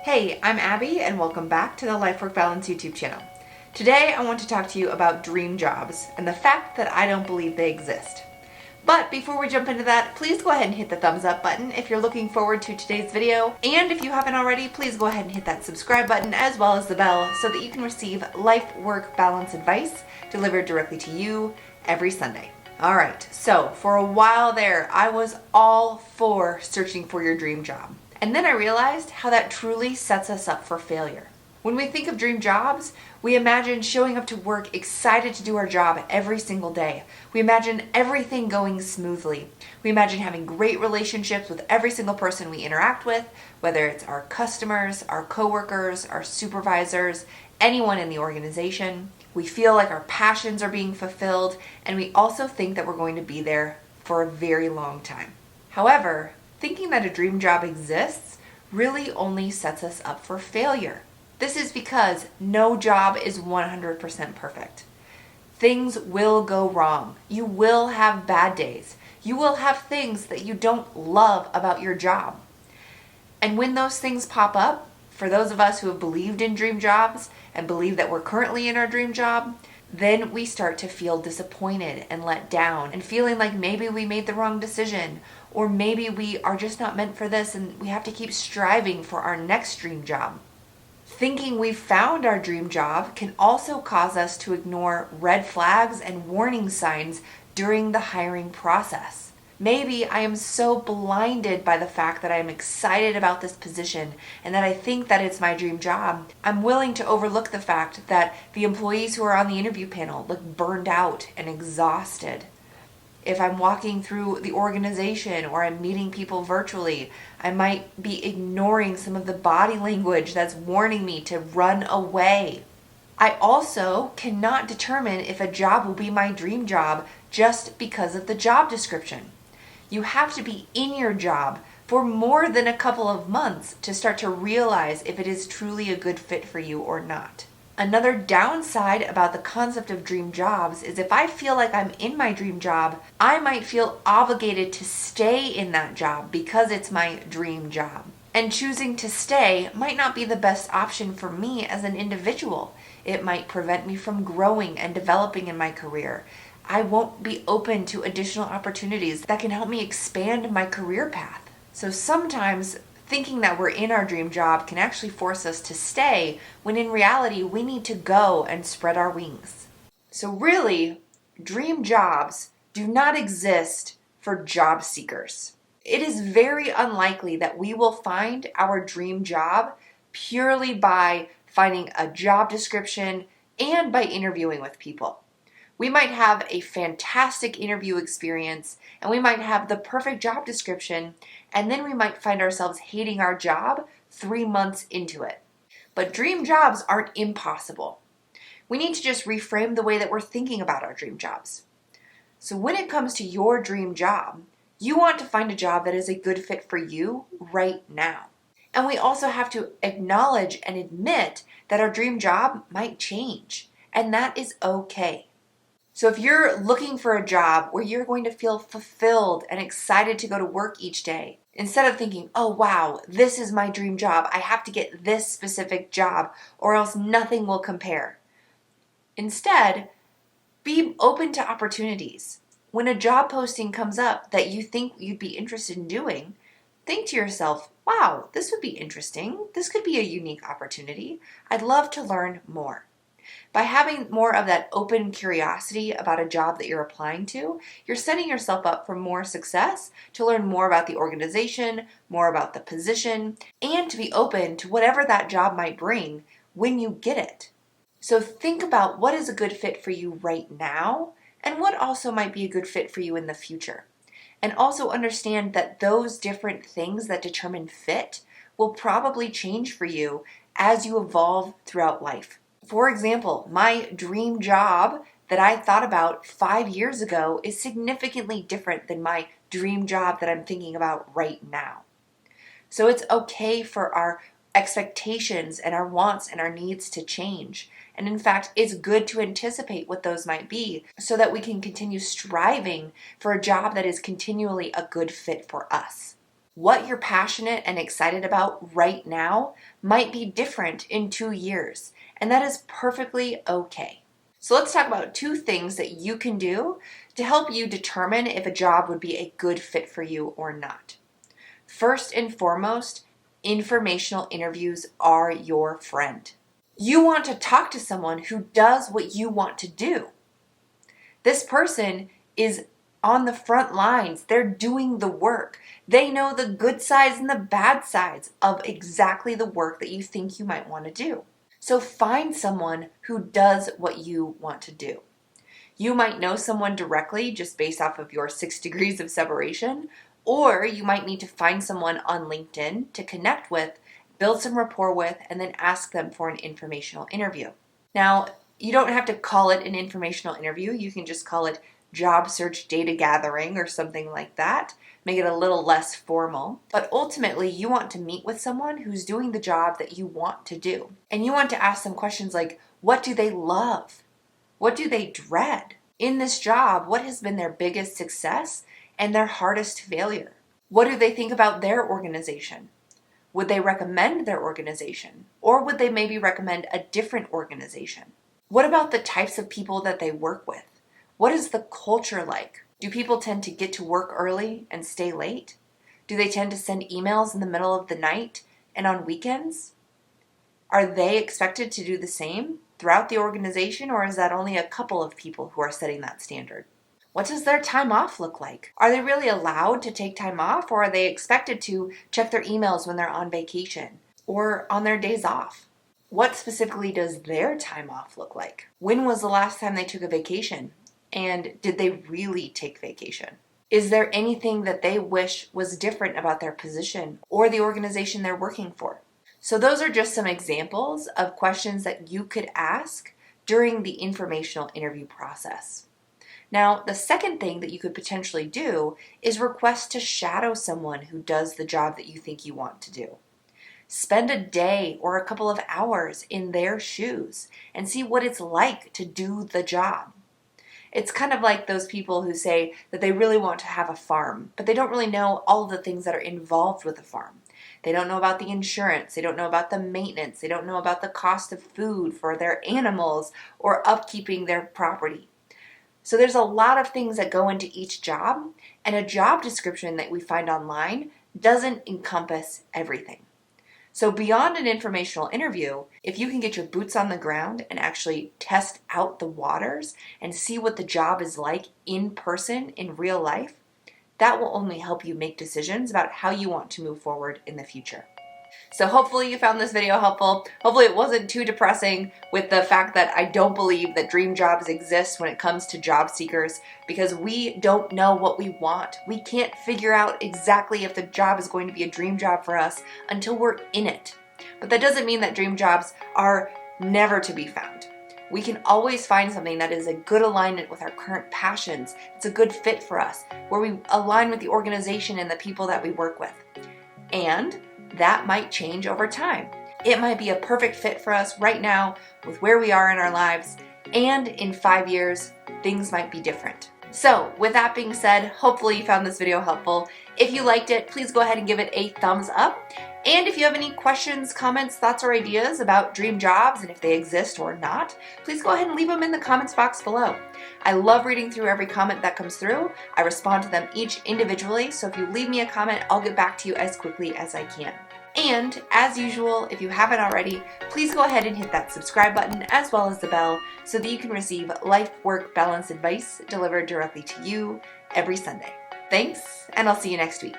Hey, I'm Abby and welcome back to the Life Work Balance YouTube channel. Today I want to talk to you about dream jobs and the fact that I don't believe they exist. But before we jump into that, please go ahead and hit the thumbs up button if you're looking forward to today's video. And if you haven't already, please go ahead and hit that subscribe button as well as the bell so that you can receive life work balance advice delivered directly to you every Sunday. All right, so for a while there, I was all for searching for your dream job. And then I realized how that truly sets us up for failure. When we think of dream jobs, we imagine showing up to work excited to do our job every single day. We imagine everything going smoothly. We imagine having great relationships with every single person we interact with, whether it's our customers, our coworkers, our supervisors, anyone in the organization. We feel like our passions are being fulfilled, and we also think that we're going to be there for a very long time. However, thinking that a dream job exists really only sets us up for failure. This is because no job is 100% perfect. Things will go wrong. You will have bad days. You will have things that you don't love about your job. And when those things pop up, for those of us who have believed in dream jobs and believe that we're currently in our dream job, then we start to feel disappointed and let down and feeling like maybe we made the wrong decision, or maybe we are just not meant for this and we have to keep striving for our next dream job. Thinking we've found our dream job can also cause us to ignore red flags and warning signs during the hiring process. Maybe I am so blinded by the fact that I am excited about this position and that I think that it's my dream job, I'm willing to overlook the fact that the employees who are on the interview panel look burned out and exhausted. If I'm walking through the organization or I'm meeting people virtually, I might be ignoring some of the body language that's warning me to run away. I also cannot determine if a job will be my dream job just because of the job description. You have to be in your job for more than a couple of months to start to realize if it is truly a good fit for you or not. Another downside about the concept of dream jobs is if I feel like I'm in my dream job, I might feel obligated to stay in that job because it's my dream job. And choosing to stay might not be the best option for me as an individual. It might prevent me from growing and developing in my career. I won't be open to additional opportunities that can help me expand my career path. So sometimes thinking that we're in our dream job can actually force us to stay when in reality we need to go and spread our wings. So really, dream jobs do not exist for job seekers. It is very unlikely that we will find our dream job purely by finding a job description and by interviewing with people. We might have a fantastic interview experience and we might have the perfect job description, and then we might find ourselves hating our job 3 months into it. But dream jobs aren't impossible. We need to just reframe the way that we're thinking about our dream jobs. So when it comes to your dream job, you want to find a job that is a good fit for you right now. And we also have to acknowledge and admit that our dream job might change, and that is okay. So if you're looking for a job where you're going to feel fulfilled and excited to go to work each day, instead of thinking, oh wow, this is my dream job, I have to get this specific job or else nothing will compare. Instead, be open to opportunities. When a job posting comes up that you think you'd be interested in doing, think to yourself, wow, this would be interesting. This could be a unique opportunity. I'd love to learn more. By having more of that open curiosity about a job that you're applying to, you're setting yourself up for more success, to learn more about the organization, more about the position, and to be open to whatever that job might bring when you get it. So think about what is a good fit for you right now, and what also might be a good fit for you in the future. And also understand that those different things that determine fit will probably change for you as you evolve throughout life. For example, my dream job that I thought about 5 years ago is significantly different than my dream job that I'm thinking about right now. So it's okay for our expectations and our wants and our needs to change. And in fact, it's good to anticipate what those might be so that we can continue striving for a job that is continually a good fit for us. What you're passionate and excited about right now might be different in 2 years, and that is perfectly okay. So let's talk about 2 things that you can do to help you determine if a job would be a good fit for you or not. First and foremost, informational interviews are your friend. You want to talk to someone who does what you want to do. This person is on the front lines. They're doing the work. They know the good sides and the bad sides of exactly the work that you think you might want to do. So find someone who does what you want to do. You might know someone directly just based off of your 6 degrees of separation, or you might need to find someone on LinkedIn to connect with, build some rapport with, and then ask them for an informational interview. Now, you don't have to call it an informational interview. You can just call it job search data gathering or something like that. Make it a little less formal. But ultimately, you want to meet with someone who's doing the job that you want to do. And you want to ask them questions like, what do they love? What do they dread? In this job, what has been their biggest success and their hardest failure? What do they think about their organization? Would they recommend their organization? Or would they maybe recommend a different organization? What about the types of people that they work with? What is the culture like? Do people tend to get to work early and stay late? Do they tend to send emails in the middle of the night and on weekends? Are they expected to do the same throughout the organization, or is that only a couple of people who are setting that standard? What does their time off look like? Are they really allowed to take time off, or are they expected to check their emails when they're on vacation or on their days off? What specifically does their time off look like? When was the last time they took a vacation? And did they really take vacation? Is there anything that they wish was different about their position or the organization they're working for? So those are just some examples of questions that you could ask during the informational interview process. Now, the second thing that you could potentially do is request to shadow someone who does the job that you think you want to do. Spend a day or a couple of hours in their shoes and see what it's like to do the job. It's kind of like those people who say that they really want to have a farm, but they don't really know all of the things that are involved with a farm. They don't know about the insurance, they don't know about the maintenance, they don't know about the cost of food for their animals or upkeeping their property. So there's a lot of things that go into each job, and a job description that we find online doesn't encompass everything. So beyond an informational interview, if you can get your boots on the ground and actually test out the waters and see what the job is like in person, in real life, that will only help you make decisions about how you want to move forward in the future. So hopefully you found this video helpful. Hopefully it wasn't too depressing with the fact that I don't believe that dream jobs exist when it comes to job seekers, because we don't know what we want. We can't figure out exactly if the job is going to be a dream job for us until we're in it. But that doesn't mean that dream jobs are never to be found. We can always find something that is a good alignment with our current passions. It's a good fit for us, where we align with the organization and the people that we work with. And that might change over time. It might be a perfect fit for us right now with where we are in our lives, and in 5 years, things might be different. So with that being said, hopefully you found this video helpful. If you liked it, please go ahead and give it a thumbs up. And if you have any questions, comments, thoughts, or ideas about dream jobs and if they exist or not, please go ahead and leave them in the comments box below. I love reading through every comment that comes through. I respond to them each individually, so if you leave me a comment, I'll get back to you as quickly as I can. And as usual, if you haven't already, please go ahead and hit that subscribe button as well as the bell so that you can receive life, work, balance advice delivered directly to you every Sunday. Thanks, and I'll see you next week.